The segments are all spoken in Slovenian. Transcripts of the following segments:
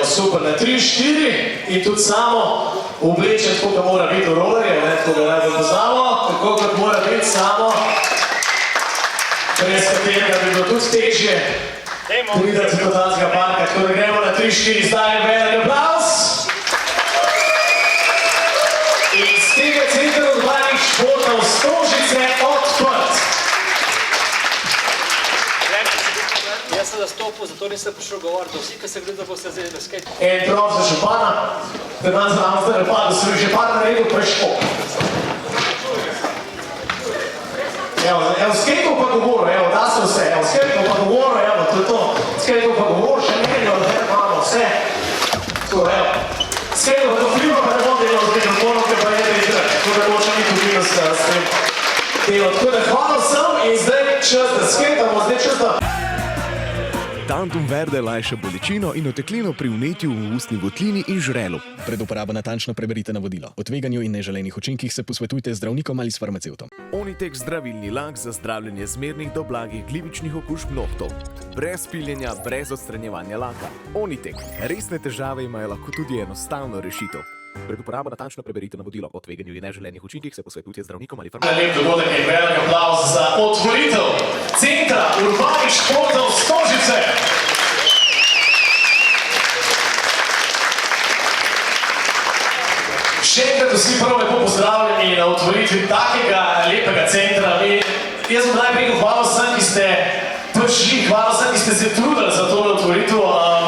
Evo, super, na 3, 4 in tudi samo oblečen, tako kot mora biti v rolerje, tako ga najbolj poznamo, tako kot mora biti samo, brez katerega bi bilo tudi težje pridati do danskega parka. Tako da gremo na 3, 4, zdaj velik aplavz. In z tega centra urbanih športov Stožice odprt. Jaz sem zastopil, zato nisem prišel govoriti, vsi, ki se gledali, boste zdaj na skate. En prav za župana, da nas znamo zdaj repad, da so jih že par naredil preško. Evo, skatov pa govoru, evo, da se vse, evo, skatov pa govoru, evo, to je to. Skatov pa govoru, še nekaj, da imamo vse. Tako, evo. Skatov pa to filma, pa ne bom delal z mikrofonom, ker pa je nekaj, tako da boče ni tudi s tem delal. Tako da hvala vsem in zdaj čas, da skatamo, zdaj čas, da... Tantum verde lajša bolečino in oteklino pri vnetju v ustni votlini in žrelu. Pred uporabo natančno preberite navodilo. O tveganju in neželenih učinkih se posvetujte z zdravnikom ali s farmacevtom. Onitek zdravilni lak za zdravljenje zmernih do blagih glivičnih okužb nohtov. Brez piljenja, brez odstranjevanja laka. Onitek. Resne težave imajo lahko tudi enostavno rešitev. Pred uporabo natančno preberite navodilo. O tveganju in neželenih učinkih se posvetujte z zdravnikom ali farmacevtom. Lep dogodek in velik aplavz za otvoritev Centra urbanih športov Stožice. Še enkrat vsi prav lepo pozdravljeni na otvoritvi takega lepega centra. Jaz bom najprej hvala vsem, ki ste prišli, hvala vsem, ki ste se trudili za to otvoritev.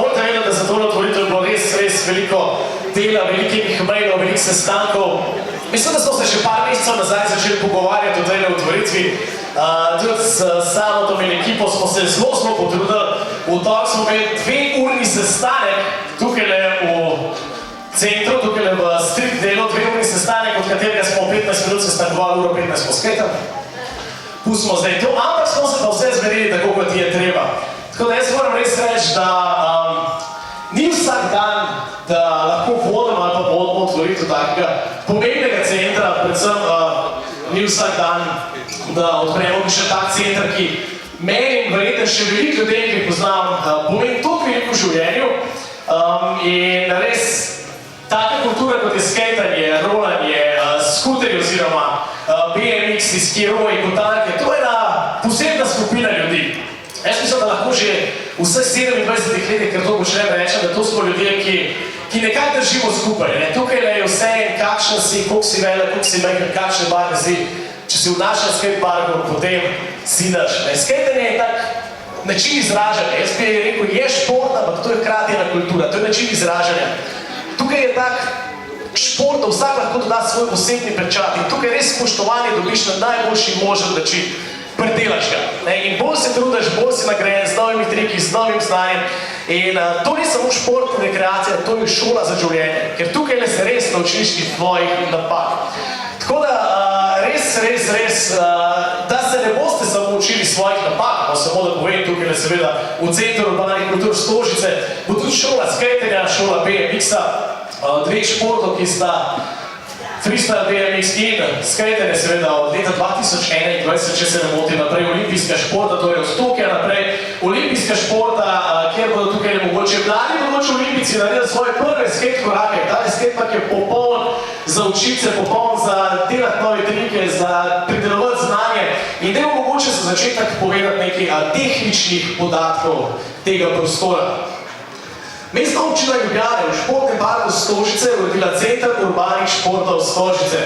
Morate vedeti, da za to otvoritev je bilo res veliko dela, velikih mailov, velikih sestankov. Mislim, da smo se še par mesecev nazaj začeli pogovarjati o tej otvoritvi. Tudi s samo to imeli ekipo smo se zelo potrudili. V torek smo imeli 2-urni sestanek tukaj v centru, tukaj v street delu, 2-urni sestanek, od katerega smo 15 minut sestankovali, uro 15 smo skatali. Pustimo zdaj to, ampak smo se pa vse zmerili tako, kot je treba. Tako da jaz moram res reči, da ni vsak dan, da lahko vodimo ali pa vodimo otvoritev takega pomembnega centra, predvsem ni vsak dan, da odpremo še tak center, ki meni in verjetno še veliko ljudem, ki poznam, pomeni toliko veliko v življenju. In res taka kultura, kot je skatanje, rolanje, skuterji oziroma BMX, skiroji, kotalke, to je ena posebna skupina ljudi. Jaz mislim, da lahko že vseh 27 letih, ker to počnem rečem, da to smo ljudje, ki nekaj držimo skupaj. Tukaj je vse en, kakšen si, koliko si velik, koliko si majhen, kakšne barve si. Če si v našem skateparku, potem si naš. Skatanje je tak način izražanja. Jaz bi rekel, je šport, ampak to je hkrati ena kultura, to je način izražanja. Tukaj je tak šport, da vsak lahko doda svoj posebni pečat in tukaj res spoštovanje dobiš na najboljši možen način. Predelaš ga. In bolj se trudiš, bolj si nagrajen z novimi triki, z novim znanjem. In to ni samo šport in rekreacija, to je šola za življenje. Ker tukaj se res naučiš tvojih napak. Tako da res, da se ne boste samo učili svojih napak, samo da povem tukaj seveda v Centru urbanih kultur Stožice, bo tudi šola skaterja, šola BMX-a, dveh športov, ki sta freestyle BMX in skaterje seveda od leta 2021, če se ne motim, naprej olimpijska športa, torej od Tokija naprej olimpijska športa, kjer bodo tukaj mogoče mladi bodoči olimpijci naredili svoje prve skate korake. Tale skatepark je popoln za učiti se, popoln za delati nove trike, za pridelovati znanje in da je mogoče za začetek povedati nekaj tehničnih podatkov tega prostora. Mestna občina Ljubljana v športnem parku Stožice je uredila Center urbanih športov Stožice.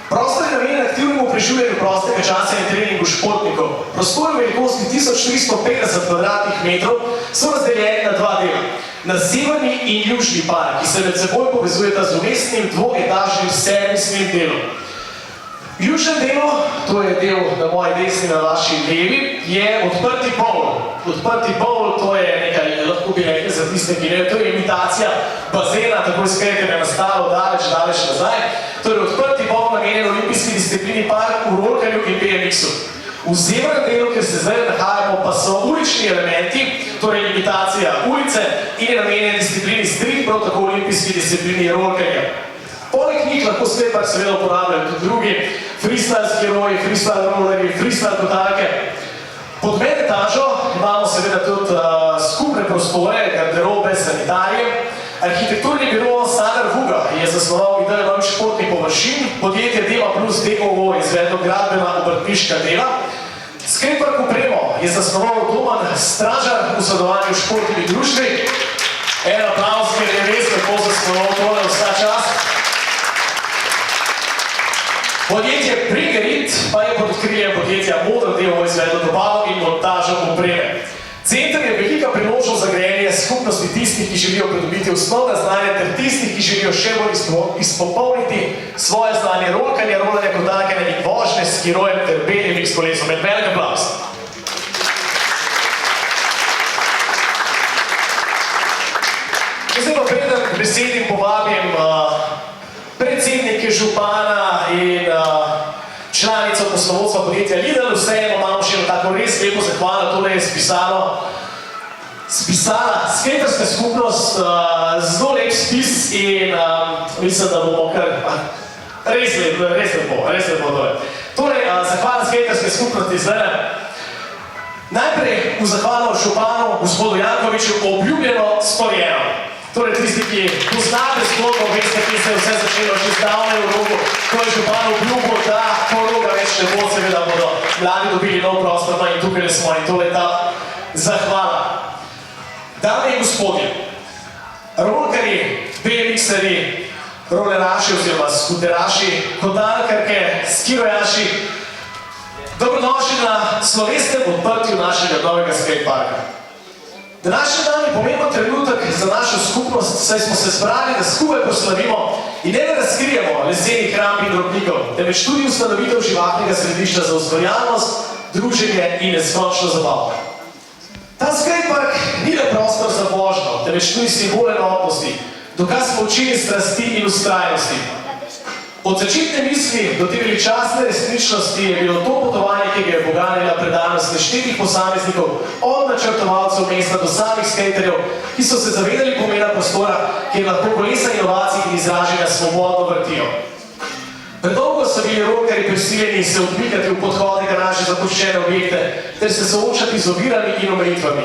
Prostor je namenjen aktivnemu preživljanju prostega časa in treningu športnikov. Prostori velikosti 1350 kvadratnih metrov so razdeljeni na dva dela. Na severni in južni park, ki se med seboj povezujeta z umestnim dvoetažnim servisnim delom. V južnem delu, to je del na moji desni, na vaši levi, je odprti bowl. Odprti bowl, to je nekaj, lahko bi rekli za tiste, ki ne, to je imitacija bazena, tako izkrejte je nastalo daleč nazaj. Torej, odprti bowl namenjen olimpijski disciplini park v rolkanju in BMX-u. V severnem delu, kjer se zdaj nahajamo, pa so ulični elementi, torej imitacija ulice in je namenjen disciplini street, prav tako olimpijski disciplini rolkanja. Poleg njih lahko skatepark seveda uporabljajo tudi drugi freestyle skiroji, freestyle rollerji, freestyle kotalke. Pod med etažo imamo seveda tudi skupne prostore, garderobe, sanitarije Arhitekturni biro Sadar Vuga je zasnoval idejo novih športnih površin, podjetje Deva Plus DOO je izvedlo gradbena obrtniška dela. Skatepark Opremo je zasnoval Doman Stražar v sodelovanju s športnimi društvi. En aplavz, ker je res lepo zasnoval tole vsa čas. Podjetje Brigerit pa je pod odkriljem podjetja Modr DOO izvedlo dobavo in montažo opreme. Center je velika priložnost za grajenje skupnosti tistih, ki želijo pridobiti osnovna znanja, ter tistih, ki želijo še bolj izpopolniti svoje znanje rolkanja, rolanja kotakanja in vožnje s skirojem ter BMX kolesom. En velik aplavz. Zdaj pa preden k besedi povabim predsednike župana in članico poslovodstva podjetja Lidl, vseeno imamo še eno tako res lepo zahvalo, tole je spisala skaterska skupnost, zelo lep spis in mislim, da bomo kar res lepo tole. Torej, zahvala skaterske skupnosti zdaj. Najprej v zahvalo županu, gospodu Jankoviću, obljubljeno storjeno. Torej, tisti, ki poznate zgodbo, veste, ki se je vse začelo že zdavne v Rogu, ko je župan obljubil, da ko Roga več ne bo, seveda bodo mladi dobili nov prostor, no in tukaj smo in tole je ta zahvala. Dame in gospodje, rolkarji, BMX-eri, roleraši oziroma skuteraši, kotalkarke, skirojaši, dobrodošli na slovesnem odprtju našega novega skateparka. Današnji dan je pomemben trenutek za našo skupnost, saj smo se zbrali, da skupaj proslavimo in ne da razkrijemo lesenih ramp in drobnikov, temveč tudi ustanovitev živahnega središča za ustvarjalnost, druženje in neskončno zabavo. Ta skatepark ni le prostor za vožnjo, temveč tudi simbol enotnosti, dokaz moči, strasti in vztrajnosti. Od začetne misli do te veličastne resničnosti je bilo to potovanje, ki ga je poganjala predanost neštetih posameznikov, od načrtovalcev mesta do samih skaterjev, ki so se zavedali pomena prostora, kjer lahko kolesa inovacij in izražanja svobodno vrtijo. Predolgo so bili rolkarji prisiljeni se odmikati v podhode naše zapuščene objekte, ter se soočati z ovirami in omejitvami.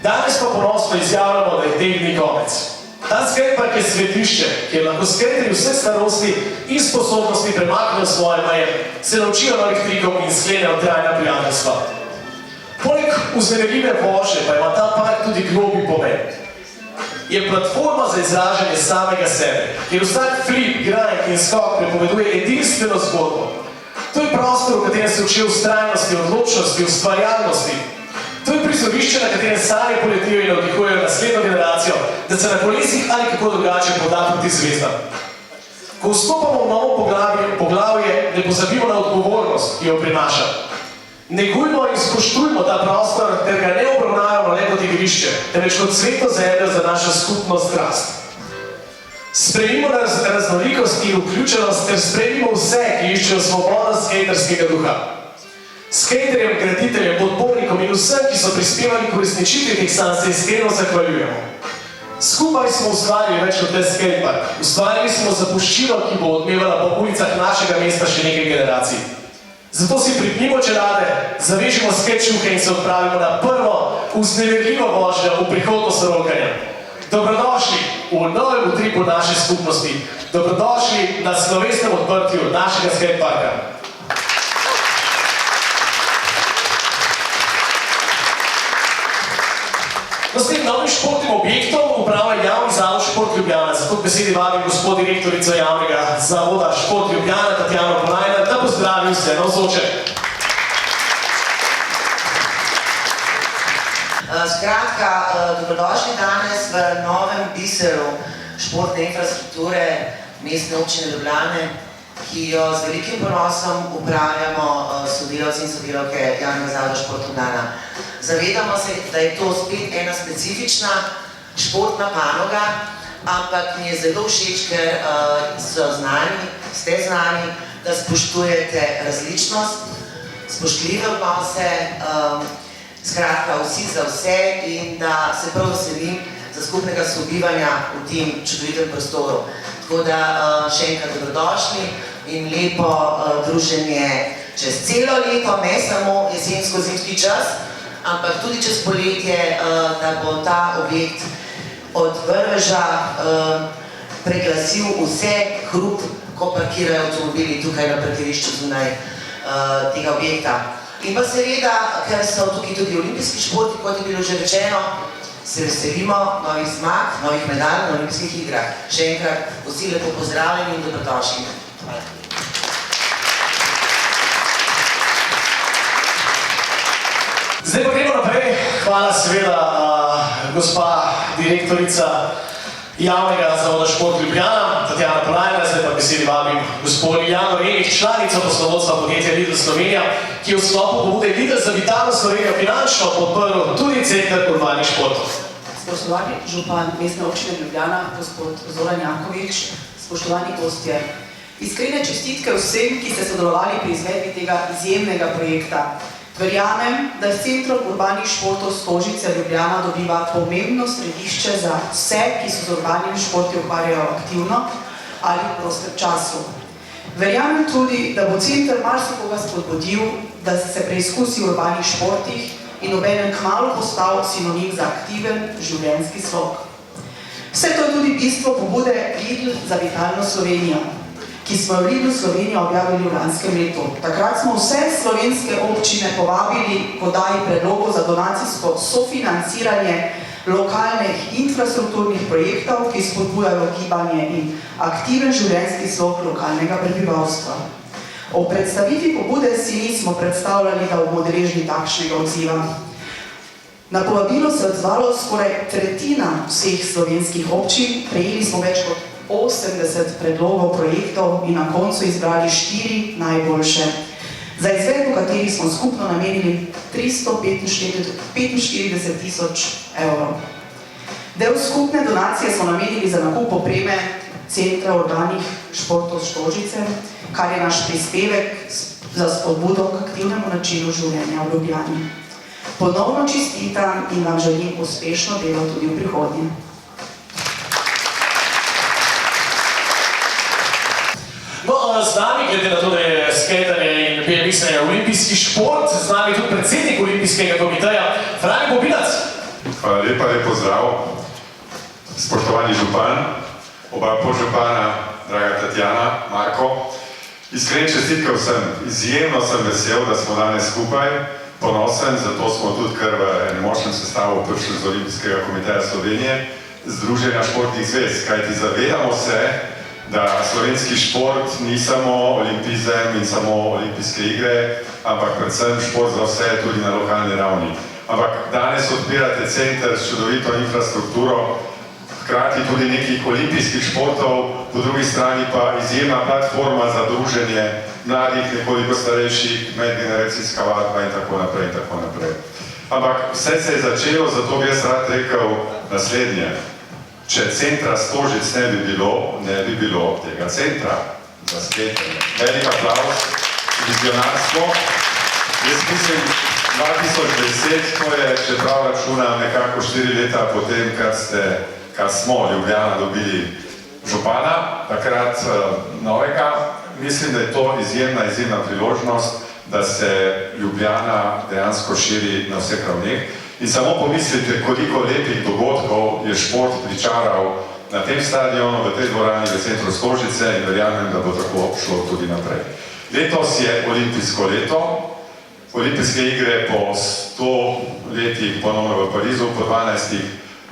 Danes pa ponosno izjavljamo, da je teh dni konec. Ta skatepark je svetišče, kjer lahko skaterji vse starosti in sposobnosti premaknejo svoje meje, se naučijo novih trikov in sklenejo trajna prijateljstva. Poleg vznemirljive vožnje pa ima ta park tudi globlji pomen. Je platforma za izražanje samega sebe, kjer vsak flip, grind in skok prepoveduje edinstveno zgodbo. To je prostor, v katerem se učijo vztrajnosti, odločnosti, ustvarjalnosti. To je prizorišče, na katerem sami poletijo in navdihujejo naslednjo generacijo, da se na kolesih ali kako drugače poda proti zvezdam. Ko vstopamo v novo poglavje, ne pozabimo na odgovornost, ki jo prinaša. Negujmo in spoštujmo ta prostor, ter ga ne obravnavamo le kot igrišče, temveč kot sveto zemljo za našo skupno strast. Sprejmimo raznolikost in vključenost, ter sprejmimo vse, ki iščejo svobodo skaterskega duha. Skaterjem, graditeljem, podpornikom in vsem, ki so prispevali k uresničitvi teh sanj, se iskreno zahvaljujemo. Skupaj smo ustvarili več kot le skatepark. Ustvarili smo zapuščino, ki bo odmevala po ulicah našega mesta še nekaj generacij. Zato si pripnimo čelade, zavežimo skate-šuhe in se odpravimo na prvo vznemirljivo vožnjo v prihodnost rolkanja. Dobrodošli v novem utripu naše skupnosti. Dobrodošli na slovesnem odprtju našega skateparka. No, s tem novim športnim objektom upravlja javni zavod Šport Ljubljana. Zato k besedi vabim gospod direktorico javnega zavoda Šport Ljubljana, Tatjano Polajnar, da pozdravi vse navzoče. Skratka, dobrodošli danes v novem biseru športne infrastrukture Mestne občine Ljubljane, ki jo z velikim ponosom upravljamo sodelavci in sodelavke javnega zavoda Šport Ljubljana. Zavedamo se, da je to spet ena specifična športna panoga, ampak mi je zelo všeč, ker ste znani, da spoštujete različnost, spoštljive odnose, skratka vsi za vse in da se prav veselim za skupnega sobivanja v tem čudovitem prostoru. Tako da še enkrat dobrodošli in lepo druženje čez celo leto, ne samo jesensko-zimski čas, ampak tudi čez poletje, da bo ta objekt od vrveža preglasil vse hrup, ko parkirajo avtomobili tukaj na parkirišču zunaj tega objekta. In pa seveda, ker so tukaj tudi olimpijski športi, kot je bilo že rečeno, se veselimo novih zmag, novih medalj na olimpijskih igrah. Še enkrat vsi lepo pozdravljeni in dobrodošli. Hvala. Zdaj pa gremo naprej. Hvala seveda gospa direktorica Javnega zavoda Šport Ljubljana, Tatjana Polajna, zdaj pa besedi vabim gospod Liljano Renič, članico poslovodstva podjetja Lidl Slovenija, ki je v sklopu pobude Lidl za vitalno Slovenijo finančno podprl tudi Center urbanih športov. Spoštovani župan Mestne občine Ljubljana, gospod Zoran Janković, spoštovani gostje. Iskrene čestitke vsem, ki ste sodelovali pri izvedbi tega izjemnega projekta. Verjamem, da s Centrom urbanih športov Stožice Ljubljana dobiva pomembno središče za vse, ki se z urbanimi športi ukvarjajo aktivno ali v prostem času. Verjamem tudi, da bo center marsikoga spodbudil, da se preizkusi v urbanih športih in obenem kmalu postal sinonim za aktiven življenjski slog. Vse to je tudi bistvo pobude Lidl za vitalno Slovenijo, ki smo v Lidl Slovenija objavili v lanskem letu. Takrat smo vse slovenske občine povabili k oddaji predlogov za donacijsko sofinanciranje lokalnih infrastrukturnih projektov, ki spodbujajo gibanje in aktiven življenjski slog lokalnega prebivalstva. O predstavitvi pobude si nismo predstavljali, da bomo deležni takšnega odziva. Na povabilo se je odzvalo skoraj tretjina vseh slovenskih občin, prejeli smo več kot 80 predlogov projektov in na koncu izbrali 4 najboljše, za izvedbo katerih smo skupno namenili 345 tisoč evrov. Del skupne donacije smo namenili za nakup opreme Centra urbanih športov Stožice, kar je naš prispevek za spodbudo k aktivnemu načinu življenja v Ljubljani. Ponovno čestitam in vam želim uspešno delo tudi v prihodnje. No, z nami, glede na to, da je skejtanje in BMX-anje olimpijski šport, z nami tudi predsednik olimpijskega komiteja, Frani Bobinac. Hvala lepa, lep pozdrav. Spoštovani župan, oba podžupana, draga Tatjana, Marko. Iskrene čestitke vsem. Izjemno sem vesel, da smo danes skupaj, ponosen, zato smo tudi kar v enem močnem sestavu prišli z Olimpijskega komiteja Slovenije, Združenja športnih zvez, kajti zavedamo se, da slovenski šport ni samo olimpizem in samo olimpijske igre, ampak predvsem šport za vse tudi na lokalni ravni. Ampak danes odpirate center s čudovito infrastrukturo, hkrati tudi nekih olimpijskih športov, po drugi strani pa izjemna platforma za druženje mladih, nekoliko starejših, medgeneracijska vadba in tako naprej in tako naprej. Ampak vse se je začelo, zato bi jaz rad rekel naslednje. Če centra Stožic ne bi bilo tega centra za skejtanje. Velik aplavz, vizionarstvo. Jaz mislim, 2010, to je, če prav računam, nekako 4 leta potem, kar smo Ljubljana dobili župana, takrat novega. Mislim, da je to izjemna priložnost, da se Ljubljana dejansko širi na vseh ravneh. In samo pomislite, koliko lepih dogodkov je šport pričaral na tem stadionu, v tej dvorani, v centru Stožice in verjamem, da bo tako šlo tudi naprej. Letos je olimpijsko leto, olimpijske igre po 100 letih ponovno v Parizu, po 12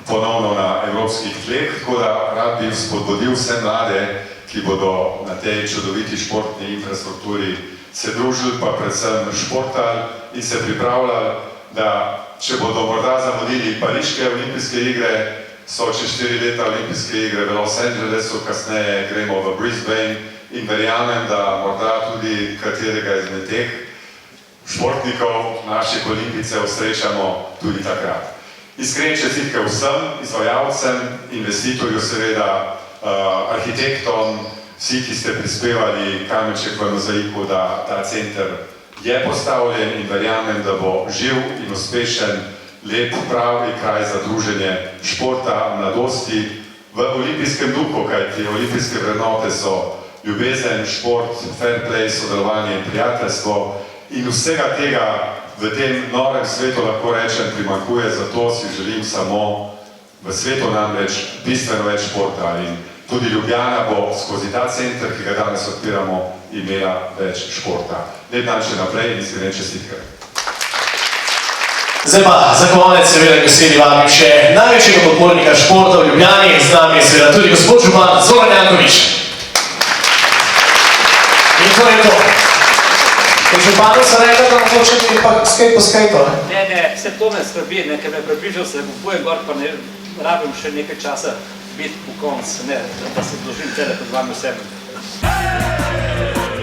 ponovno na evropskih tleh, tako da rad bi spodbudil vse mlade, ki bodo na tej čudoviti športni infrastrukturi se družili, pa predvsem športali in se pripravljali, da če bodo morda zamudili pariške olimpijske igre, so čez 4 leta olimpijske igre v Los Angelesu, kasneje gremo v Brisbane in verjamem, da morda tudi katerega izmed teh športnikov, naših olimpijcev, srečamo tudi takrat. Iskrene čestitke vsem izvajalcem, investitorju seveda, arhitektom, vsi, ki ste prispevali kamenček v mozaiku, da ta center je postavljen in verjamem, da bo živ in uspešen, lep, pravi kraj za druženje športa, mladosti v olimpijskem duhu, kajti olimpijske vrednote so ljubezen, šport, fair play, sodelovanje, prijateljstvo in vsega tega v tem novem svetu lahko rečem primanjkuje, zato si želim samo V svetu namreč bistveno več športa in tudi Ljubljana bo skozi ta center, ki ga danes odpiramo, imela več športa. Lep dan še naprej in iskrene čestitke. Zdaj pa za konec seveda k besedi vabim še največjega podpornika športa v Ljubljani, z nami je seveda tudi gospod župan Zoran Janković. In to je to. Kot županu se rekla, da mogoče bi pa skate po skateu, ne? Ne, vse to me skrbi, ker me prepričal se, da kupujem gor, pa ne rabim še nekaj časa biti po koncu, ne, da se dožim cele pred vami vsem.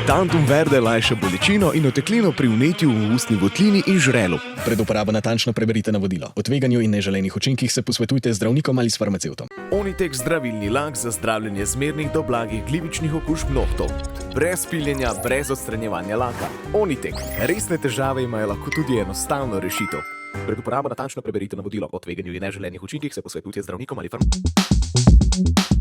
Tantum verde lajša bolečino in oteklino pri vnetju v ustni votlini in žrelu. Pred uporabo natančno preberite navodilo. O tveganju in neželenih učinkih se posvetujte z zdravnikom ali s farmacevtom. Onitek zdravilni lak za zdravljenje zmernih do blagih glivičnih okužb nohtov. Brez piljenja, brez odstranjevanja laka. Onitek. Resne težave imajo lahko tudi enostavno rešitev. Pred uporabo natančno preberite navodilo. O tveganju in neželenih učinkih se posvetujte z zdravnikom ali farmacevtom.